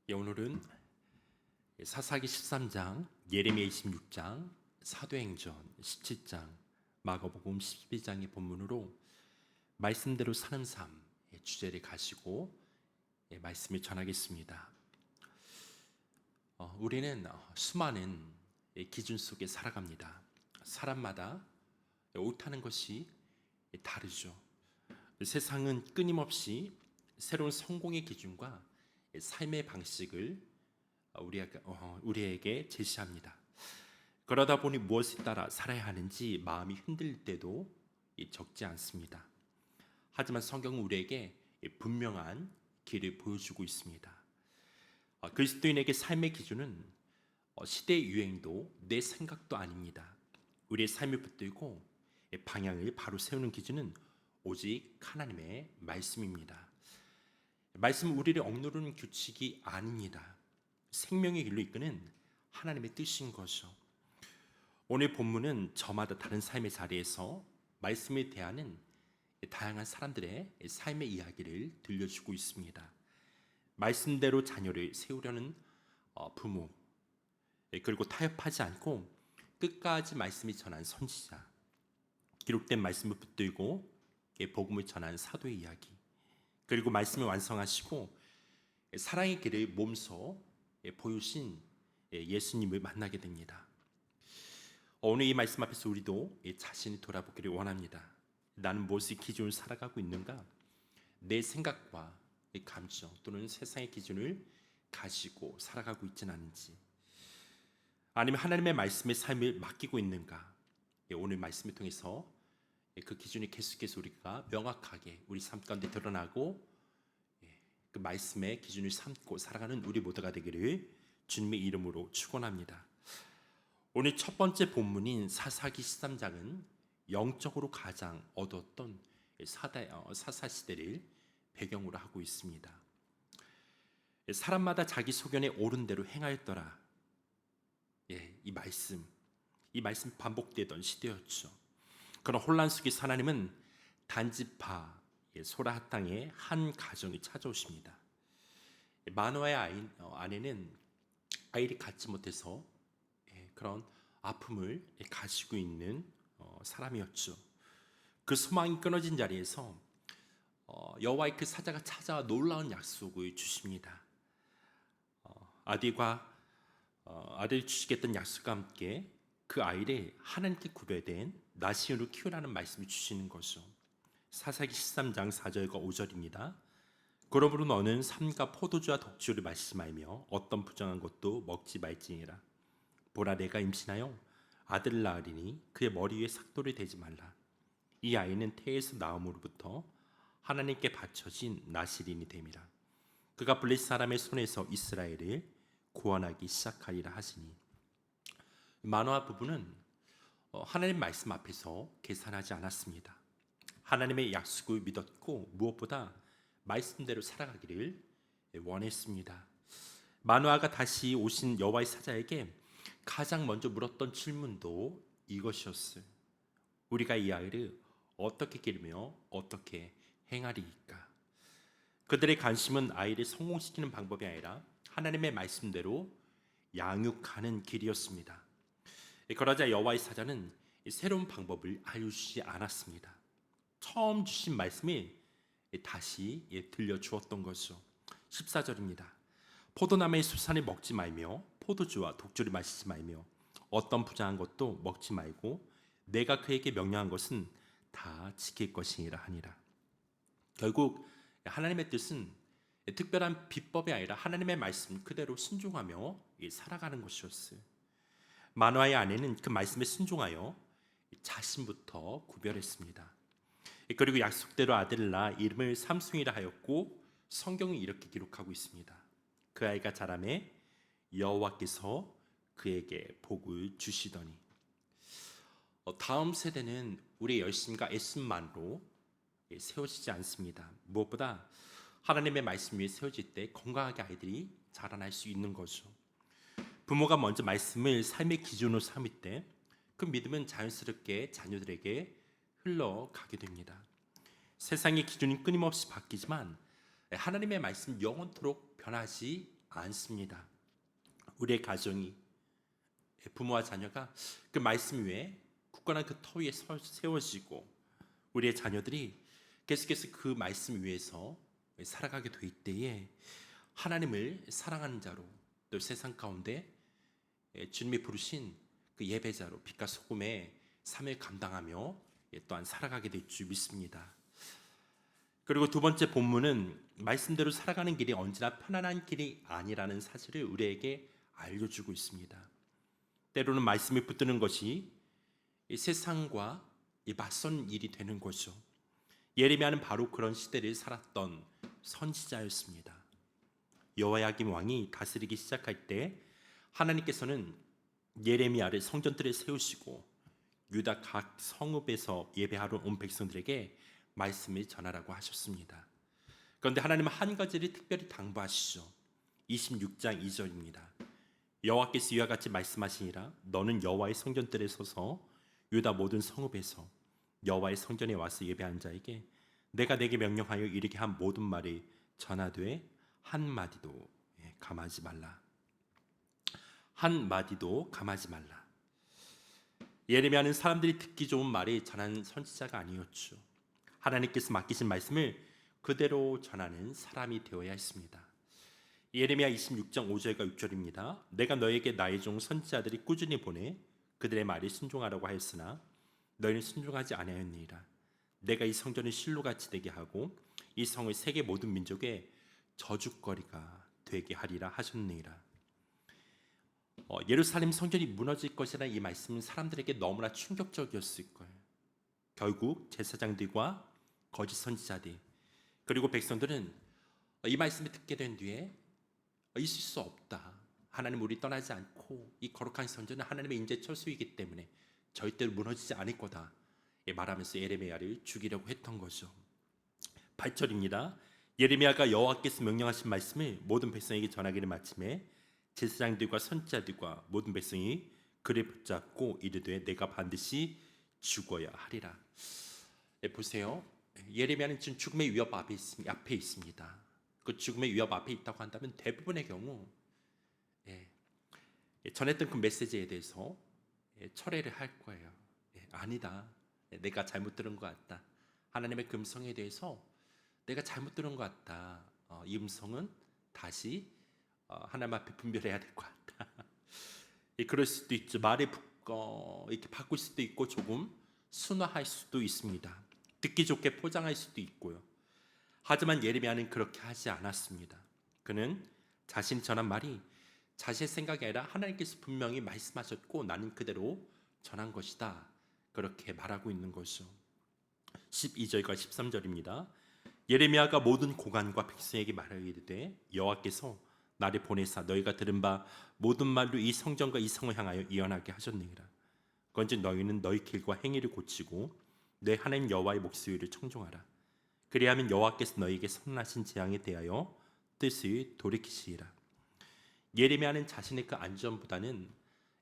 오늘은 사사기 13장, 예레미야 26장, 사도행전 17장, 마가복음 12장의 본문으로 말씀대로 사는 삶 주제를 가지고 말씀을 전하겠습니다. 우리는 수많은 기준 속에 살아갑니다. 사람마다 옳다는 것이 다르죠. 세상은 끊임없이 새로운 성공의 기준과 삶의 방식을 우리에게 제시합니다. 그러다 보니 무엇에 따라 살아야 하는지 마음이 흔들릴 때도 적지 않습니다. 하지만 성경은 우리에게 분명한 길을 보여주고 있습니다. 그리스도인에게 삶의 기준은 시대의 유행도 내 생각도 아닙니다. 우리의 삶을 붙들고 방향을 바로 세우는 기준은 오직 하나님의 말씀입니다. 말씀은 우리를 억누르는 규칙이 아닙니다. 생명의 길로 이끄는 하나님의 뜻인 거죠. 오늘 본문은 저마다 다른 삶의 자리에서 말씀을 대하는 다양한 사람들의 삶의 이야기를 들려주고 있습니다. 말씀대로 자녀를 세우려는 부모, 그리고 타협하지 않고 끝까지 말씀이 전한 선지자, 기록된 말씀을 붙들고 복음을 전한 사도의 이야기, 그리고 말씀을 완성하시고 사랑의 길을 몸소 보여주신 예수님을 만나게 됩니다. 오늘 이 말씀 앞에서 우리도 자신을 돌아보기를 원합니다. 나는 무엇을 기준으로 살아가고 있는가? 내 생각과 감정 또는 세상의 기준을 가지고 살아가고 있지는 않은지, 아니면 하나님의 말씀에 삶을 맡기고 있는가? 오늘 말씀을 통해서 그 기준이 계속해서 우리가 명확하게 우리 삶 가운데 드러나고 그 말씀의 기준을 삼고 살아가는 우리 모두가 되기를 주님의 이름으로 축원합니다. 오늘 첫 번째 본문인 사사기 13장은 영적으로 가장 어두웠던 사사 시대를 배경으로 하고 있습니다. 사람마다 자기 소견에 옳은 대로 행하였더라. 이 말씀 반복되던 시대였죠. 그런 혼란 속에서 하나님은 단지파 소라 땅의 한 가정이 찾아오십니다. 마노아의 아내는 아이를 갖지 못해서 그런 아픔을 가지고 있는 사람이었죠. 그 소망이 끊어진 자리에서 여호와의 그 사자가 찾아와 놀라운 약속을 주십니다. 아들 주시겠다는 약속과 함께 그 아이를 하나님께 구별된 나시으로 키우라는 말씀을 주시는 거죠. 사사기 13장 4절과 5절입니다. 그러므로 너는 삼가 포도주와 독주를 마시지 말며 어떤 부정한 것도 먹지 말지니라. 보라, 내가 임신하여 아들을 낳으리니 그의 머리 위에 삭도를 대지 말라. 이 아이는 태에서 나옴으로부터 하나님께 바쳐진 나시린이 됨이라. 그가 블레셋 사람의 손에서 이스라엘을 구원하기 시작하리라 하시니, 마노아 부부는 하나님 말씀 앞에서 계산하지 않았습니다. 하나님의 약속을 믿었고 무엇보다 말씀대로 살아가기를 원했습니다. 마노아가 다시 오신 여호와의 사자에게 가장 먼저 물었던 질문도 이것이었어요. 우리가 이 아이를 어떻게 기르며 어떻게 행하리이까? 그들의 관심은 아이를 성공시키는 방법이 아니라 하나님의 말씀대로 양육하는 길이었습니다. 그러자 여호와의 사자는 새로운 방법을 알려주지 않았습니다. 처음 주신 말씀이 다시 들려주었던 거죠. 14절입니다. 포도나무의 수산을 먹지 말며 포도주와 독주를 마시지 말며 어떤 부정한 것도 먹지 말고 내가 그에게 명령한 것은 다 지킬 것이니라 하니라. 결국 하나님의 뜻은 특별한 비법이 아니라 하나님의 말씀 그대로 순종하며 살아가는 것이었어요. 마노아의 아내는 그 말씀에 순종하여 자신부터 구별했습니다. 그리고 약속대로 아들을 낳아 이름을 삼손이라 하였고, 성경은 이렇게 기록하고 있습니다. 그 아이가 자라매 여호와께서 그에게 복을 주시더니. 다음 세대는 우리의 열심과 애씀만으로 세워지지 않습니다. 무엇보다 하나님의 말씀 위에 세워질 때 건강하게 아이들이 자라날 수 있는 거죠. 부모가 먼저 말씀을 삶의 기준으로 삼을 때 그 믿음은 자연스럽게 자녀들에게 흘러가게 됩니다. 세상의 기준이 끊임없이 바뀌지만 하나님의 말씀 영원토록 변하지 않습니다. 우리의 가정이, 부모와 자녀가 그 말씀 위에 굳건한 그 터 위에 세워지고 우리의 자녀들이 계속해서 그 말씀 위에서 살아가게 될 때에 하나님을 사랑하는 자로, 또 세상 가운데 주님이 부르신 그 예배자로 빛과 소금의 삶을 감당하며 또한 살아가게 될 줄 믿습니다. 그리고 두 번째 본문은 말씀대로 살아가는 길이 언제나 편안한 길이 아니라는 사실을 우리에게 알려주고 있습니다. 때로는 말씀이 붙드는 것이 이 세상과 이 맞선 일이 되는 거죠. 예레미야는 바로 그런 시대를 살았던 선지자였습니다. 여호야김 왕이 다스리기 시작할 때 하나님께서는 예레미야를 성전뜰에 세우시고 유다 각 성읍에서 예배하러 온 백성들에게 말씀을 전하라고 하셨습니다. 그런데 하나님은 한 가지를 특별히 당부하시죠. 26장 2절입니다. 여호와께서 이와 같이 말씀하시니라 너는 여호와의 성전뜰에 서서 유다 모든 성읍에서 여호와의 성전에 와서 예배한 자에게 내가 내게 명령하여 이르게 한 모든 말이 전하되 한마디도 감하지 말라. 한마디도 감하지 말라. 예레미야는 사람들이 듣기 좋은 말이 전하는 선지자가 아니었죠. 하나님께서 맡기신 말씀을 그대로 전하는 사람이 되어야 했습니다. 예레미야 26장 5절과 6절입니다. 내가 너에게 나의 종 선지자들이 꾸준히 보내 그들의 말에 순종하라고 하였으나 너희는 순종하지 아니하였느니라. 내가 이 성전을 실로같이 되게 하고 이 성을 세계 모든 민족의 저주거리가 되게 하리라 하셨느니라. 예루살렘 성전이 무너질 것이라는 이 말씀은 사람들에게 너무나 충격적이었을 거예요. 결국 제사장들과 거짓 선지자들 그리고 백성들은 이 말씀을 듣게 된 뒤에 있을 수 없다. 하나님 우리 떠나지 않고 이 거룩한 성전은 하나님의 인재 처소이기 때문에 절대로 무너지지 않을 거다 말하면서 예레미야를 죽이려고 했던 거죠. 8절입니다. 예레미야가 여호와께서 명령하신 말씀을 모든 백성에게 전하기를 마침에 제사장들과 선지자들과 모든 백성이 그를 붙잡고 이르되 내가 반드시 죽어야 하리라. 보세요. 예레미야는 지금 죽음의 위협 앞에 있습니다. 그 죽음의 위협 앞에 있다고 한다면 대부분의 경우 전했던 그 메시지에 대해서 철회를 할 거예요. 아니다. 내가 잘못 들은 것 같다. 하나님의 그 음성에 대해서 내가 잘못 들은 것 같다. 이 음성은 다시 하나님 앞에 분별해야 될 것 같다. 그럴 수도 있죠. 말을 이렇게 바꿀 수도 있고 조금 순화할 수도 있습니다. 듣기 좋게 포장할 수도 있고요. 하지만 예레미야는 그렇게 하지 않았습니다. 그는 자신이 전한 말이 자신의 생각이 아니라 하나님께서 분명히 말씀하셨고 나는 그대로 전한 것이다. 그렇게 말하고 있는 거죠. 12절과 13절입니다. 예레미야가 모든 고관과 백성에게 말하여 이르되 여호와께서 나를 보내사 너희가 들은 바 모든 말로 이 성전과 이 성을 향하여 예언하게 하셨느니라. 그런즉 너희는 너희 길과 행위를 고치고 내 하나님 여호와의 목소리를 청종하라. 그리하면 여호와께서 너희에게 선하신 재앙에 대하여 뜻을 돌이키시리라. 예레미야는 자신의 그 안전보다는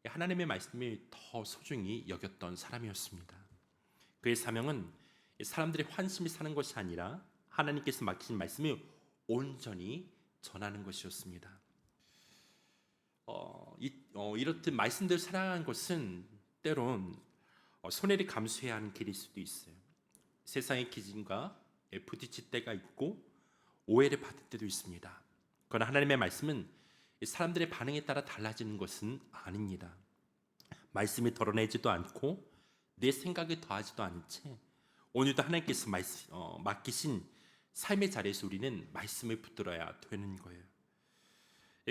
하나님의 말씀을 더 소중히 여겼던 사람이었습니다. 그의 사명은 사람들의 환심이 사는 것이 아니라 하나님께서 맡기신 말씀을 온전히 전하는 것이었습니다. 이렇듯 말씀대로 살아가는 것은 때론 손해를 감수해야 하는 길일 수도 있어요. 세상의 기준과 부딪힐 때가 있고 오해를 받을 때도 있습니다. 그러나 하나님의 말씀은 사람들의 반응에 따라 달라지는 것은 아닙니다. 말씀이 덜어내지도 않고 내 생각을 더하지도 않은 채 오늘도 하나님께서 맡기신 삶의 자리에서 우리는 말씀을 붙들어야 되는 거예요.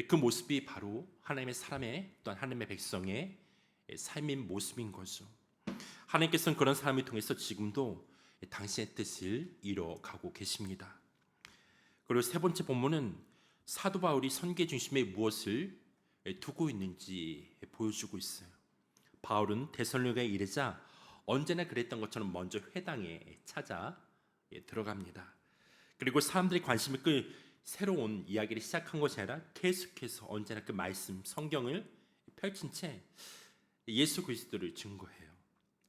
그 모습이 바로 하나님의 사람의 또한 하나님의 백성의 삶의 모습인 거죠. 하나님께서는 그런 삶을 통해서 지금도 당신의 뜻을 이뤄가고 계십니다. 그리고 세 번째 본문은 사도 바울이 선교 중심에 무엇을 두고 있는지 보여주고 있어요. 바울은 데살로니가에 이르자 언제나 그랬던 것처럼 먼저 회당에 찾아 들어갑니다. 그리고 사람들이 관심을 끌 새로운 이야기를 시작한 것이 아니라 계속해서 언제나 그 말씀 성경을 펼친 채 예수 그리스도를 증거해요.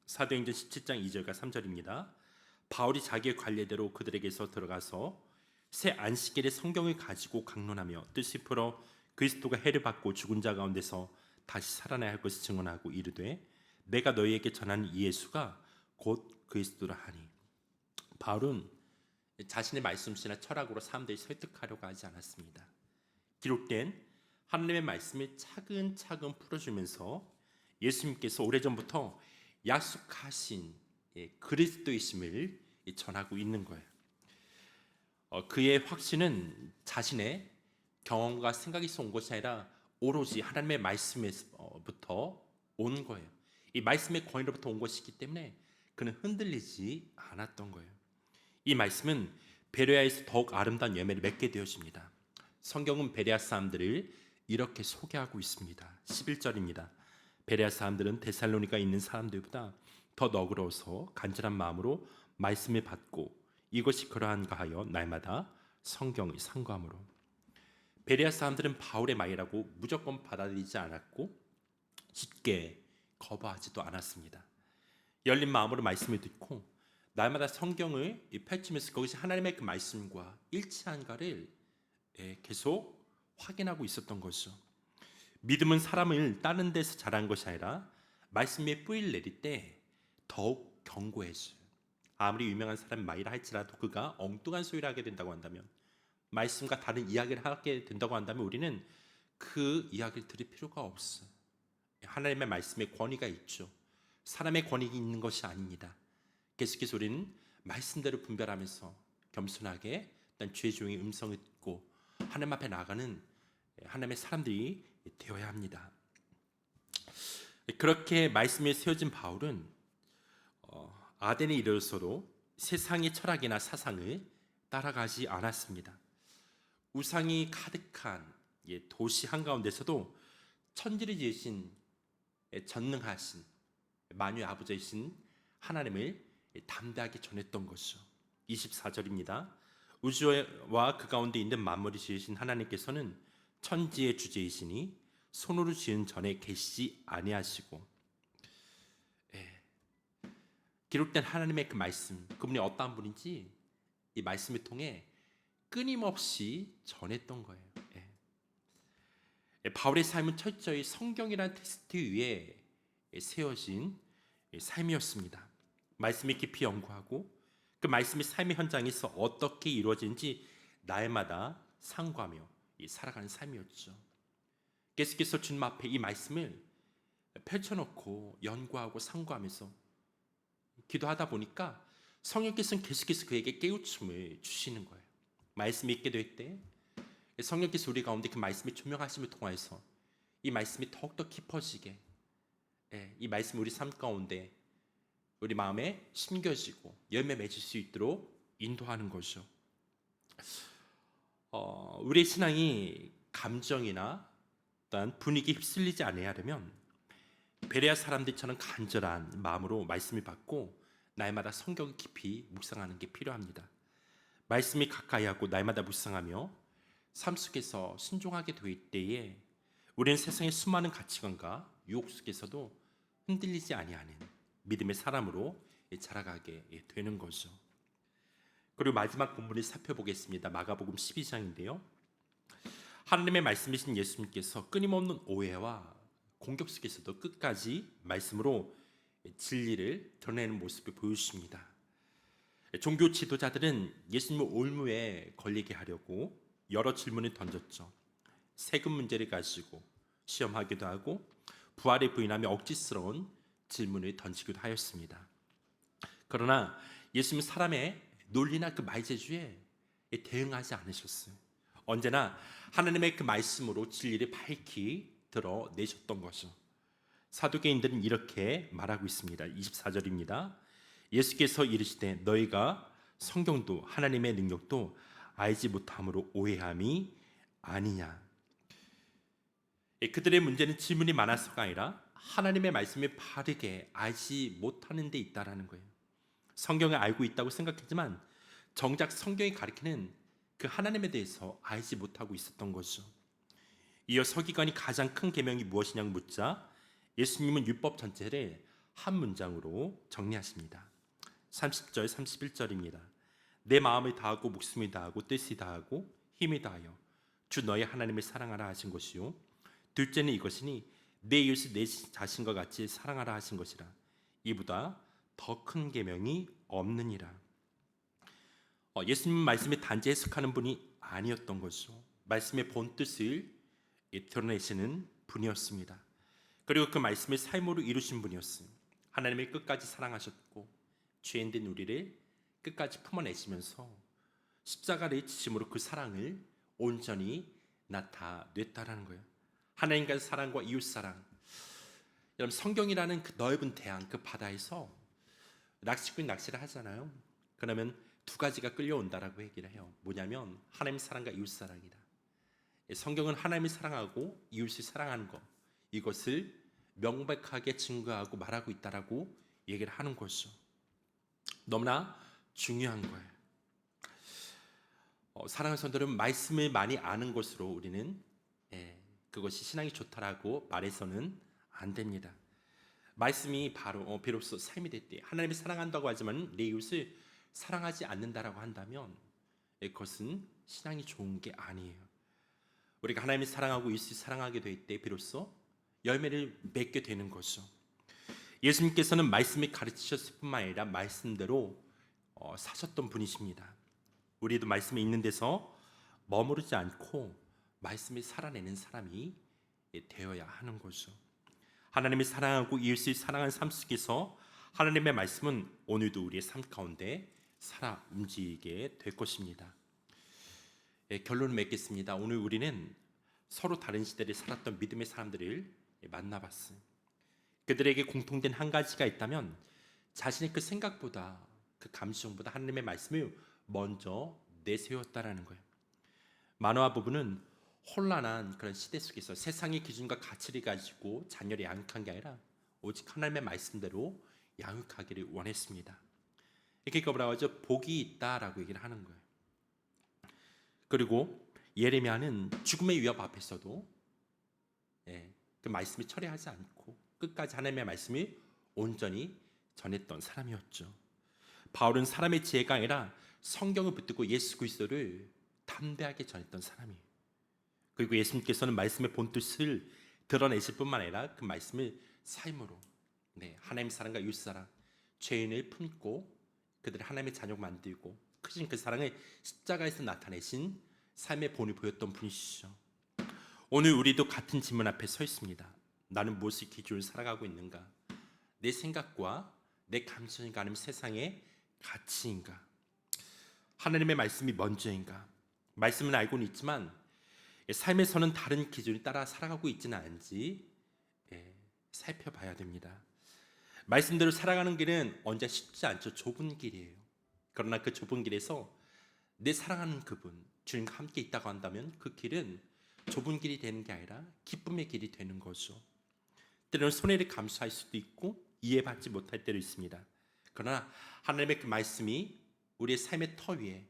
사도행전 17장 2절과 3절입니다. 바울이 자기의 관례대로 그들에게서 들어가서 새 안식일에 성경을 가지고 강론하며 뜻을 풀어 그리스도가 해를 받고 죽은 자 가운데서 다시 살아나야 할 것을 증언하고 이르되 내가 너희에게 전하는 이 예수가 곧 그리스도라 하니. 바울은 자신의 말씀이나 철학으로 사람들이 설득하려고 하지 않았습니다. 기록된 하나님의 말씀을 차근차근 풀어주면서 예수님께서 오래전부터 약속하신 그리스도이심을 전하고 있는 거예요. 그의 확신은 자신의 경험과 생각에서 온 것이 아니라 오로지 하나님의 말씀에서부터 온 거예요. 이 말씀의 권위로부터 온 것이기 때문에 그는 흔들리지 않았던 거예요. 이 말씀은 베레아에서 더욱 아름다운 열매를 맺게 되어집니다. 성경은 베레아 사람들을 이렇게 소개하고 있습니다. 11절입니다. 베레아 사람들은 데살로니가에 있는 사람들보다 더 너그러워서 간절한 마음으로 말씀을 받고 이것이 그러한가 하여 날마다 성경을 상고함으로. 베레아 사람들은 바울의 말이라고 무조건 받아들이지 않았고 쉽게 거부하지도 않았습니다. 열린 마음으로 말씀을 듣고 날마다 성경을 펼치면서 그것이 하나님의 그 말씀과 일치한가를 계속 확인하고 있었던 것이죠. 믿음은 사람을 다른 데서 자란 것이 아니라 말씀에 뿌리를 내릴 때 더욱 견고해져요. 아무리 유명한 사람이 말이라 할지라도 그가 엉뚱한 소리를 하게 된다고 한다면, 말씀과 다른 이야기를 하게 된다고 한다면 우리는 그 이야기를 들을 필요가 없어요. 하나님의 말씀에 권위가 있죠. 사람의 권위가 있는 것이 아닙니다. 계속해서 우리는 말씀대로 분별하면서 겸손하게 일단 주의 종의 음성을 듣고 하나님 앞에 나아가는 하나님의 사람들이 되어야 합니다. 그렇게 말씀에 세워진 바울은 아덴에 이르러서도 세상의 철학이나 사상을 따라가지 않았습니다. 우상이 가득한 도시 한가운데서도 천지를 지으신 전능하신 만유의 아버지이신 하나님을 담대하게 전했던 것이죠. 24절입니다. 우주와 그 가운데 있는 만물을 지으신 하나님께서는 천지의 주제이시니 손으로 지은 전에 계시지 아니하시고. 기록된 하나님의 그 말씀, 그분이 어떠한 분인지 이 말씀을 통해 끊임없이 전했던 거예요. 바울의 삶은 철저히 성경이라는 테스트 위에 세워진 삶이었습니다. 말씀을 깊이 연구하고 그 말씀이 삶의 현장에서 어떻게 이루어지는지 날마다 상고하며 살아가는 삶이었죠. 계속해서 주님 앞에 이 말씀을 펼쳐놓고 연구하고 상고하면서 기도하다 보니까 성령께서는 계속해서 그에게 깨우침을 주시는 거예요. 말씀이 있게 될 때 성령께서 우리 가운데 그 말씀의 조명하심을 통해서 이 말씀이 더욱더 깊어지게, 이 말씀이 우리 삶 가운데 우리 마음에 심겨지고 열매 맺을 수 있도록 인도하는 거죠. 우리의 신앙이 감정이나 어떤 분위기에 휩쓸리지 않아야 하려면 베레아 사람들처럼 간절한 마음으로 말씀을 받고 날마다 성경을 깊이 묵상하는 게 필요합니다. 말씀이 가까이 하고 날마다 묵상하며 삶 속에서 순종하게 될 때에 우리는 세상의 수많은 가치관과 유혹 속에서도 흔들리지 아니하는 믿음의 사람으로 자라가게 되는 거죠. 그리고 마지막 본문을 살펴보겠습니다. 마가복음 12장인데요. 하나님의 말씀이신 예수님께서 끊임없는 오해와 공격 속에서도 끝까지 말씀으로 진리를 드러내는 모습을 보여주십니다. 종교 지도자들은 예수님을 올무에 걸리게 하려고 여러 질문을 던졌죠. 세금 문제를 가지고 시험하기도 하고 부활을 부인하며 억지스러운 질문을 던지기도 하였습니다. 그러나 예수님은 사람의 논리나 그 말재주에 대응하지 않으셨어요. 언제나 하나님의 그 말씀으로 진리를 밝히 드러내셨던 것이죠. 사두개인들은 이렇게 말하고 있습니다. 24절입니다. 예수께서 이르시되 너희가 성경도 하나님의 능력도 알지 못함으로 오해함이 아니냐. 그들의 문제는 질문이 많아서가 아니라 하나님의 말씀을 바르게 알지 못하는 데 있다라는 거예요. 성경을 알고 있다고 생각했지만 정작 성경이 가리키는 그 하나님에 대해서 알지 못하고 있었던 거죠. 이어 서기관이 가장 큰 계명이 무엇이냐고 묻자 예수님은 율법 전체를 한 문장으로 정리하십니다. 30절 31절입니다. 내 마음을 다하고 목숨을 다하고 뜻을 다하고 힘을 다하여 주 너의 하나님을 사랑하라 하신 것이요 둘째는 이것이니 내 이웃을 내 자신과 같이 사랑하라 하신 것이라. 이보다 더 큰 계명이 없느니라. 예수님 말씀에 단지 해석하는 분이 아니었던 것이죠. 말씀의 본 뜻을 드러내시는 분이었습니다. 그리고 그 말씀을 삶으로 이루신 분이었어요. 하나님을 끝까지 사랑하셨고 죄인된 우리를 끝까지 품어내시면서 십자가를 지심으로 그 사랑을 온전히 나타냈다라는 거예요. 하나님과의 사랑과 이웃 사랑. 여러분, 성경이라는 그 넓은 대양, 그 바다에서 낚시꾼이 낚시를 하잖아요. 그러면 두 가지가 끌려온다라고 얘기를 해요. 뭐냐면 하나님 사랑과 이웃 사랑이다. 성경은 하나님을 사랑하고 이웃을 사랑하는 것, 이것을 명백하게 증거하고 말하고 있다라고 얘기를 하는 것이죠. 너무나 중요한 거예요. 사랑하는 성도들은 말씀을 많이 아는 것으로 우리는 그것이 신앙이 좋다라고 말해서는 안 됩니다. 말씀이 바로 비로소 삶이 됐대. 하나님을 사랑한다고 하지만 내 이웃을 사랑하지 않는다라고 한다면 그것은 신앙이 좋은 게 아니에요. 우리가 하나님을 사랑하고 이웃을 사랑하게 될 때 비로소 열매를 맺게 되는 것이죠. 예수님께서는 말씀을 가르치셨을 뿐만 아니라 말씀대로 사셨던 분이십니다. 우리도 말씀에 있는 데서 머무르지 않고 말씀을 살아내는 사람이 되어야 하는 거죠. 하나님을 사랑하고 이웃을 사랑하는 삶 속에서 하나님의 말씀은 오늘도 우리의 삶 가운데 살아 움직이게 될 것입니다. 결론을 맺겠습니다. 오늘 우리는 서로 다른 시대를 살았던 믿음의 사람들을 만나봤어요. 그들에게 공통된 한 가지가 있다면 자신의 그 생각보다 그 감수성보다 하나님의 말씀을 먼저 내세웠다라는 거예요. 마노아 부부는 혼란한 그런 시대 속에서 세상의 기준과 가치를 가지고 자녀를 양육한 게 아니라 오직 하나님의 말씀대로 양육하기를 원했습니다. 이렇게 뭐라고 하죠? 복이 있다라고 얘기를 하는 거예요. 그리고 예레미야는 죽음의 위협 앞에서도 그 말씀을 철회하지 않고 끝까지 하나님의 말씀을 온전히 전했던 사람이었죠. 바울은 사람의 지혜가 아니라 성경을 붙들고 예수 그리스도를 담대하게 전했던 사람이에요. 그리고 예수님께서는 말씀의 본뜻을 드러내실 뿐만 아니라 그 말씀을 삶으로 하나님 사랑과 이웃 사랑, 죄인을 품고 그들을 하나님의 자녀 만들고 크신 그 사랑을 십자가에서 나타내신 삶의 본을 보였던 분이시죠. 오늘 우리도 같은 질문 앞에 서 있습니다. 나는 무엇을 기준으로 살아가고 있는가? 내 생각과 내 감정인가 아니면 세상의 가치인가? 하나님의 말씀이 먼저인가? 말씀은 알고는 있지만 삶에서는 다른 기준을 따라 살아가고 있지는 않은지 살펴봐야 됩니다. 말씀대로 살아가는 길은 언제 쉽지 않죠. 좁은 길이에요. 그러나 그 좁은 길에서 내 사랑하는 그분, 주님과 함께 있다고 한다면 그 길은 좁은 길이 되는 게 아니라 기쁨의 길이 되는 거죠. 때로는 손해를 감수할 수도 있고 이해받지 못할 때도 있습니다. 그러나 하나님의 그 말씀이 우리의 삶의 터 위에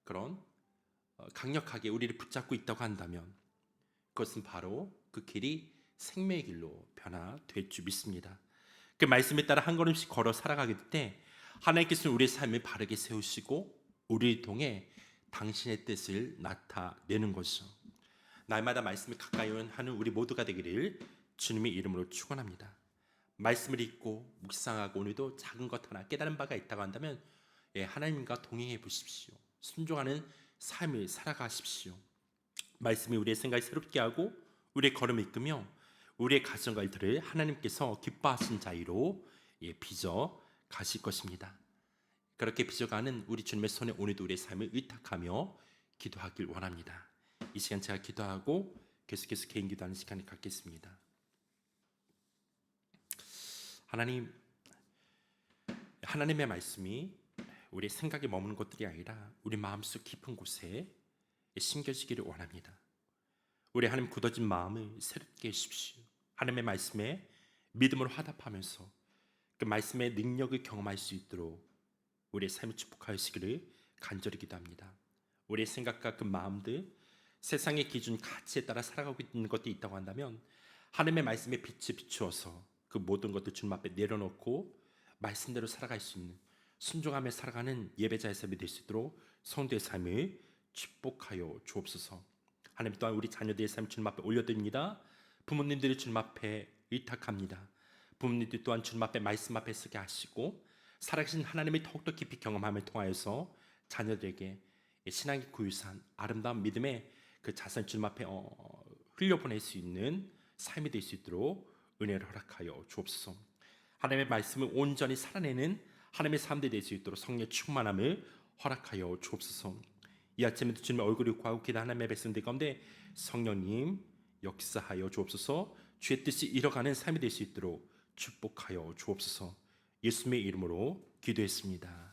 그런 강력하게 우리를 붙잡고 있다고 한다면 그것은 바로 그 길이 생명의 길로 변화될 줄 믿습니다. 그 말씀에 따라 한 걸음씩 걸어 살아가게 될 때 하나님께서는 우리의 삶을 바르게 세우시고 우리를 통해 당신의 뜻을 나타내는 것이죠. 날마다 말씀을 가까이 하는 우리 모두가 되기를 주님의 이름으로 축원합니다. 말씀을 읽고 묵상하고 오늘도 작은 것 하나 깨달은 바가 있다고 한다면 하나님과 동행해 보십시오. 순종하는 삶을 살아가십시오. 말씀이 우리의 생각을 새롭게 하고 우리의 걸음을 이끌며 우리의 가정과 일들을 하나님께서 기뻐하신 자유로 빚어 가실 것입니다. 그렇게 빚어가는 우리 주님의 손에 오늘도 우리의 삶을 의탁하며 기도하길 원합니다. 이 시간 제가 기도하고 계속해서 개인 기도하는 시간을 갖겠습니다. 하나님, 하나님의 말씀이 우리의 생각에 머무는 것들이 아니라 우리 마음속 깊은 곳에 심겨지기를 원합니다. 우리 하나님 굳어진 마음을 새롭게 해주십시오. 하나님의 말씀에 믿음으로 화답하면서 그 말씀의 능력을 경험할 수 있도록 우리의 삶을 축복하시기를 간절히 기도합니다. 우리의 생각과 그 마음들, 세상의 기준, 가치에 따라 살아가고 있는 것들이 있다고 한다면 하나님의 말씀에 빛을 비추어서 그 모든 것들 주님 앞에 내려놓고 말씀대로 살아갈 수 있는 순종하며 살아가는 예배자의 삶이 될 수 있도록 성도의 삶을 축복하여 주옵소서. 하나님 또한 우리 자녀들의 삶 주님 앞에 올려드립니다. 부모님들이 주님 앞에 의탁합니다. 부모님들 또한 주님 앞에 말씀 앞에 서게 하시고 살아계신 하나님을 더욱더 깊이 경험함을 통하여서 자녀들에게 신앙의 구유산 아름다운 믿음의 그 자산 주님 앞에 흘려보낼 수 있는 삶이 될 수 있도록 은혜를 허락하여 주옵소서. 하나님의 말씀을 온전히 살아내는 하나님의 삶들이 될 수 있도록 성령 충만함을 허락하여 주옵소서. 이 아침에도 주님의 얼굴을 구하고 기도하는 하나님의 백성들 가운데 성령님 역사하여 주옵소서. 주의 뜻이 이뤄가는 삶이 될 수 있도록 축복하여 주옵소서. 예수님의 이름으로 기도했습니다.